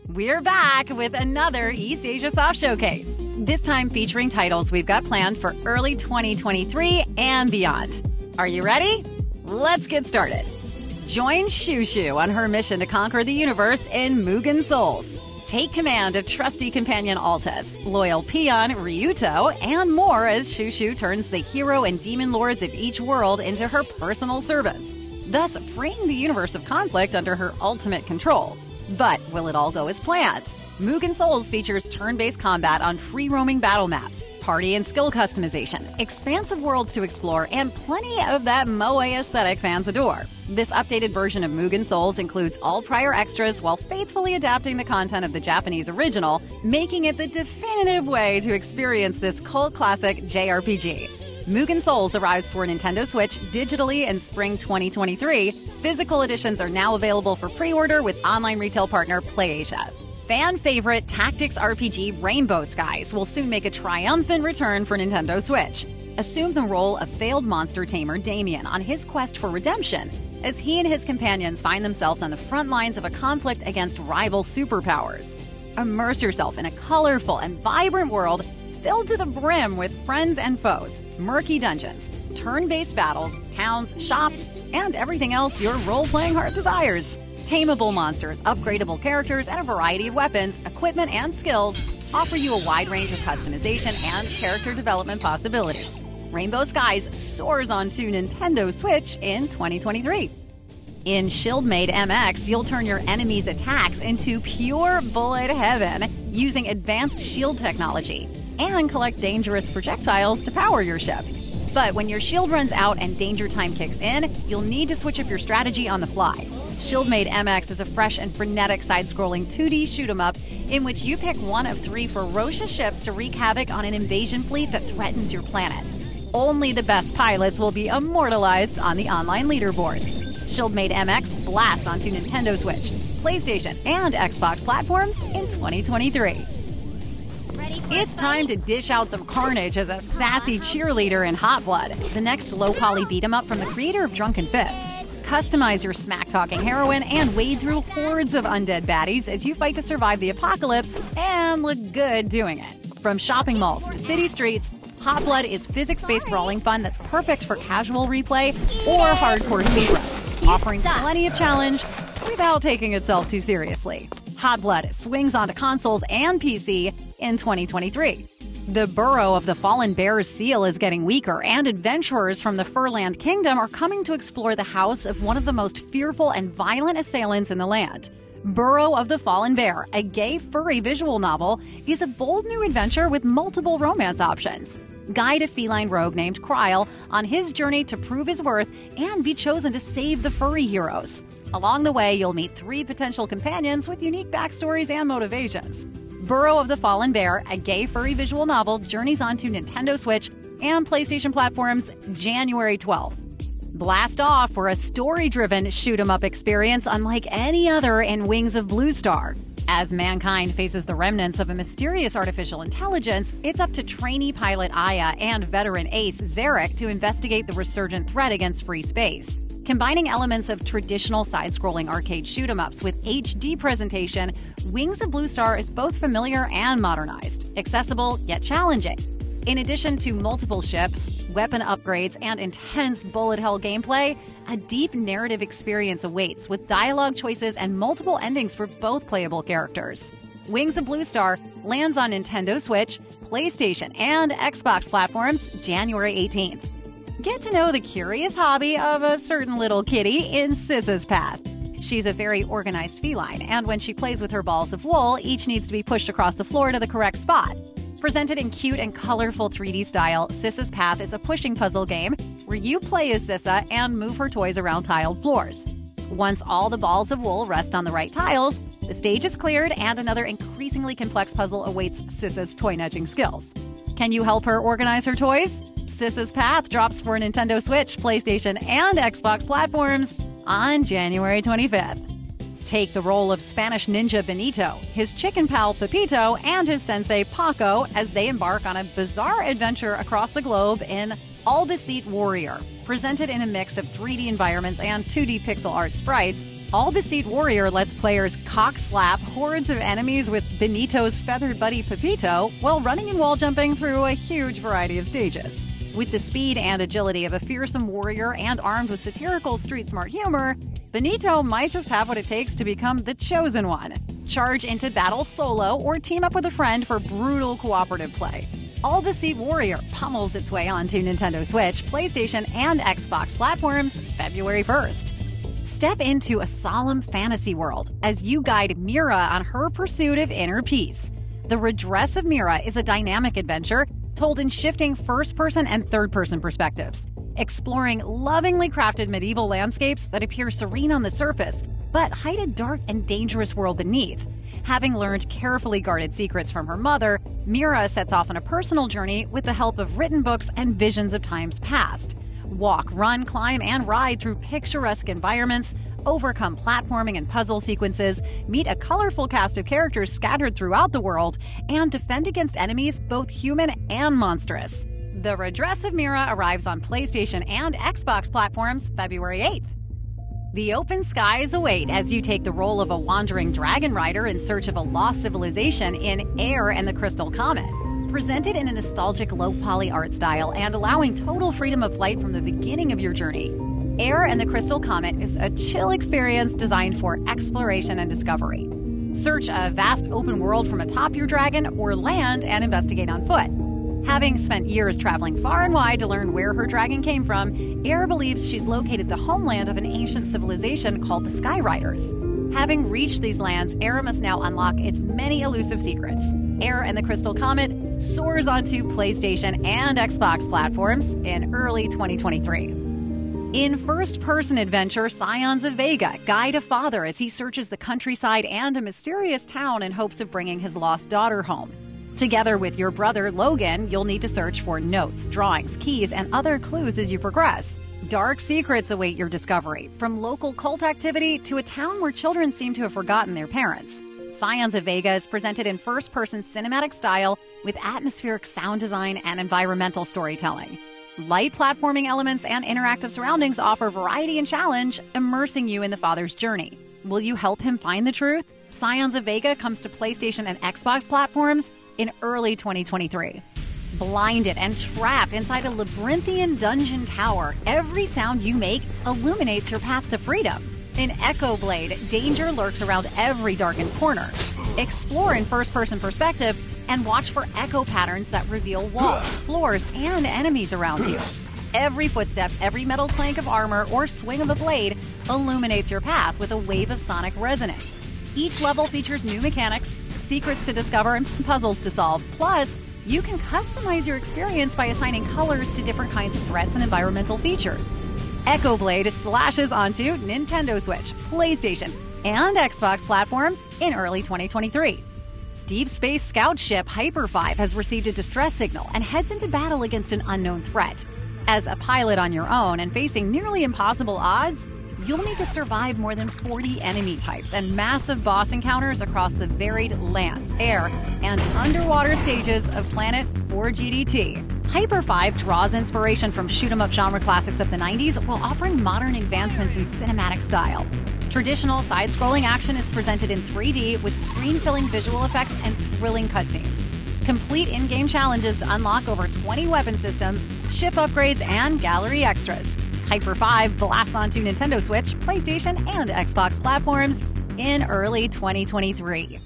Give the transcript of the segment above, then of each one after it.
We're back with another eastasiasoft showcase. This time featuring titles we've got planned for early 2023 and beyond. Are you ready? Let's get started. Join Shushu on her mission to conquer the universe in Mugen Souls. Take command of trusty companion Altus, loyal peon Ryuto, and more as Shushu turns the hero and demon lords of each world into her personal servants, thus freeing the universe of conflict under her ultimate control. But will it all go as planned? Mugen Souls features turn-based combat on free-roaming battle maps, party and skill customization, expansive worlds to explore, and plenty of that moe aesthetic fans adore. This updated version of Mugen Souls includes all prior extras while faithfully adapting the content of the Japanese original, making it the definitive way to experience this cult classic JRPG. Mugen Souls arrives for Nintendo Switch digitally in spring 2023. Physical editions are now available for pre-order with online retail partner PlayAsia. Fan favorite tactics RPG Rainbow Skies will soon make a triumphant return for Nintendo Switch. Assume the role of failed monster tamer Damien on his quest for redemption, as he and his companions find themselves on the front lines of a conflict against rival superpowers. Immerse yourself in a colorful and vibrant world filled to the brim with friends and foes, murky dungeons, turn-based battles, towns, shops, and everything else your role-playing heart desires. Tameable monsters, upgradable characters, and a variety of weapons, equipment, and skills offer you a wide range of customization and character development possibilities. Rainbow Skies soars onto Nintendo Switch in 2023. In Schildmaid MX, you'll turn your enemies' attacks into pure bullet heaven using advanced shield technology, and collect dangerous projectiles to power your ship. But when your shield runs out and danger time kicks in, you'll need to switch up your strategy on the fly. Schildmaid MX is a fresh and frenetic side-scrolling 2D shoot-'em-up in which you pick one of 3 ferocious ships to wreak havoc on an invasion fleet that threatens your planet. Only the best pilots will be immortalized on the online leaderboards. Schildmaid MX blasts onto Nintendo Switch, PlayStation, and Xbox platforms in 2023. It's time to dish out some carnage as a sassy cheerleader in Hot Blood, the next low-poly beat-em-up from the creator of Drunken Fist. Customize your smack-talking heroine and wade through hordes of undead baddies as you fight to survive the apocalypse and look good doing it. From shopping malls to city streets, Hot Blood is physics-based brawling fun that's perfect for casual replay or hardcore speedruns, offering plenty of challenge without taking itself too seriously. Hot Blood swings onto consoles and PC in 2023. The Burrow of the Fallen Bear's seal is getting weaker, and adventurers from the Furland Kingdom are coming to explore the house of one of the most fearful and violent assailants in the land. Burrow of the Fallen Bear, a gay furry visual novel, is a bold new adventure with multiple romance options. Guide a feline rogue named Kryle on his journey to prove his worth and be chosen to save the furry heroes. Along the way, you'll meet 3 potential companions with unique backstories and motivations. Burrow of the Fallen Bear, a gay furry visual novel, journeys onto Nintendo Switch and PlayStation platforms January 12th. Blast off for a story-driven shoot-'em-up experience unlike any other in Wings of Bluestar. As mankind faces the remnants of a mysterious artificial intelligence, it's up to trainee pilot Ayre and veteran ace Zarek to investigate the resurgent threat against free space. Combining elements of traditional side-scrolling arcade shoot-'em-ups with HD presentation, Wings of Bluestar is both familiar and modernized, accessible yet challenging. In addition to multiple ships, weapon upgrades, and intense bullet hell gameplay, a deep narrative experience awaits with dialogue choices and multiple endings for both playable characters. Wings of Bluestar lands on Nintendo Switch, PlayStation, and Xbox platforms January 18th. Get to know the curious hobby of a certain little kitty in Sissa's path. She's a very organized feline, and when she plays with her balls of wool, each needs to be pushed across the floor to the correct spot. Presented in cute and colorful 3D style, Sissa's Path is a pushing puzzle game where you play as Sissa and move her toys around tiled floors. Once all the balls of wool rest on the right tiles, the stage is cleared and another increasingly complex puzzle awaits Sissa's toy-nudging skills. Can you help her organize her toys? Sissa's Path drops for Nintendo Switch, PlayStation, and Xbox platforms on January 25th. Take the role of Spanish ninja Benito, his chicken pal Pepito, and his sensei Paco as they embark on a bizarre adventure across the globe in Albacete Warrior. Presented in a mix of 3D environments and 2D pixel art sprites, Albacete Warrior lets players cock-slap hordes of enemies with Benito's feathered buddy Pepito while running and wall jumping through a huge variety of stages. With the speed and agility of a fearsome warrior and armed with satirical street-smart humor, Benito might just have what it takes to become the chosen one. Charge into battle solo or team up with a friend for brutal cooperative play. Albacete Warrior pummels its way onto Nintendo Switch, PlayStation, and Xbox platforms February 1st. Step into a solemn fantasy world as you guide Mira on her pursuit of inner peace. The Redress of Mira is a dynamic adventure told in shifting first-person and third-person perspectives, exploring lovingly crafted medieval landscapes that appear serene on the surface, but hide a dark and dangerous world beneath. Having learned carefully guarded secrets from her mother, Mira sets off on a personal journey with the help of written books and visions of times past. Walk, run, climb, and ride through picturesque environments, overcome platforming and puzzle sequences, meet a colorful cast of characters scattered throughout the world, and defend against enemies both human and monstrous. The Redress of Mira arrives on PlayStation and Xbox platforms February 8th. The open skies await as you take the role of a wandering dragon rider in search of a lost civilization in Ayre and the Crystal Comet. Presented in a nostalgic low-poly art style and allowing total freedom of flight from the beginning of your journey, Ayre and the Crystal Comet is a chill experience designed for exploration and discovery. Search a vast open world from atop your dragon or land and investigate on foot. Having spent years traveling far and wide to learn where her dragon came from, Ayre believes she's located the homeland of an ancient civilization called the Skyriders. Having reached these lands, Ayre must now unlock its many elusive secrets. Ayre and the Crystal Comet soars onto PlayStation and Xbox platforms in early 2023. In first-person adventure, Cions of Vega guide a father as he searches the countryside and a mysterious town in hopes of bringing his lost daughter home. Together with your brother, Logan, you'll need to search for notes, drawings, keys, and other clues as you progress. Dark secrets await your discovery, from local cult activity to a town where children seem to have forgotten their parents. Cions of Vega is presented in first-person cinematic style with atmospheric sound design and environmental storytelling. Light platforming elements and interactive surroundings offer variety and challenge, immersing you in the father's journey. Will you help him find the truth? Cions of Vega comes to PlayStation and Xbox platforms in early 2023. Blinded and trapped inside a labyrinthian dungeon tower, every sound you make illuminates your path to freedom. In EchoBlade, danger lurks around every darkened corner. Explore in first-person perspective and watch for echo patterns that reveal walls, floors, and enemies around you. Every footstep, every metal plank of armor, or swing of a blade illuminates your path with a wave of sonic resonance. Each level features new mechanics, secrets to discover, and puzzles to solve. Plus, you can customize your experience by assigning colors to different kinds of threats and environmental features. EchoBlade slashes onto Nintendo Switch, PlayStation, and Xbox platforms in early 2023. Deep Space Scout ship Hyper 5 has received a distress signal and heads into battle against an unknown threat. As a pilot on your own and facing nearly impossible odds, you'll need to survive more than 40 enemy types and massive boss encounters across the varied land, air, and underwater stages of Planet 4GDT. Hyper 5 draws inspiration from shoot-'em-up genre classics of the 90s while offering modern advancements in cinematic style. Traditional side-scrolling action is presented in 3D with screen-filling visual effects and thrilling cutscenes. Complete in-game challenges to unlock over 20 weapon systems, ship upgrades, and gallery extras. Hyper 5 blasts onto Nintendo Switch, PlayStation, and Xbox platforms in early 2023.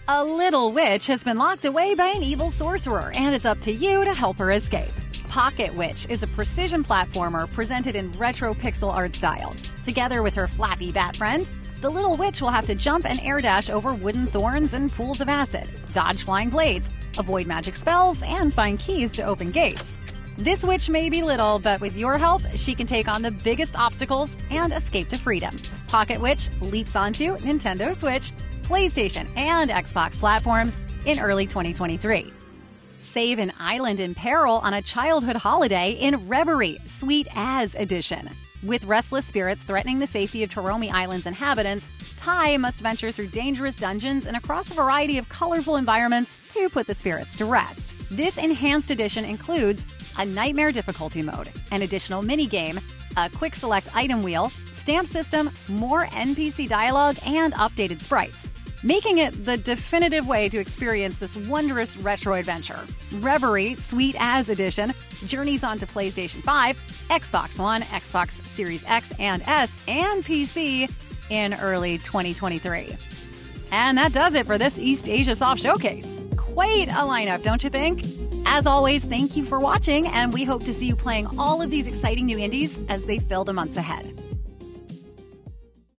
A little witch has been locked away by an evil sorcerer, and it's up to you to help her escape. Pocket Witch is a precision platformer presented in retro pixel art style. Together with her flappy bat friend, the little witch will have to jump and air dash over wooden thorns and pools of acid, dodge flying blades, avoid magic spells, and find keys to open gates. This witch may be little, but with your help, she can take on the biggest obstacles and escape to freedom. Pocket Witch leaps onto Nintendo Switch, PlayStation, and Xbox platforms in early 2023. Save an island in peril on a childhood holiday in Reverie, Sweet As Edition. With restless spirits threatening the safety of Toromi Island's inhabitants, Tai must venture through dangerous dungeons and across a variety of colorful environments to put the spirits to rest. This enhanced edition includes a nightmare difficulty mode, an additional minigame, a quick select item wheel, stamp system, more NPC dialogue, and updated sprites, making it the definitive way to experience this wondrous retro adventure. Reverie Sweet As Edition journeys onto PlayStation 5, Xbox One, Xbox Series X and S, and PC in early 2023. And that does it for this East Asia Soft Showcase. Quite a lineup, don't you think? As always, thank you for watching, and we hope to see you playing all of these exciting new indies as they fill the months ahead.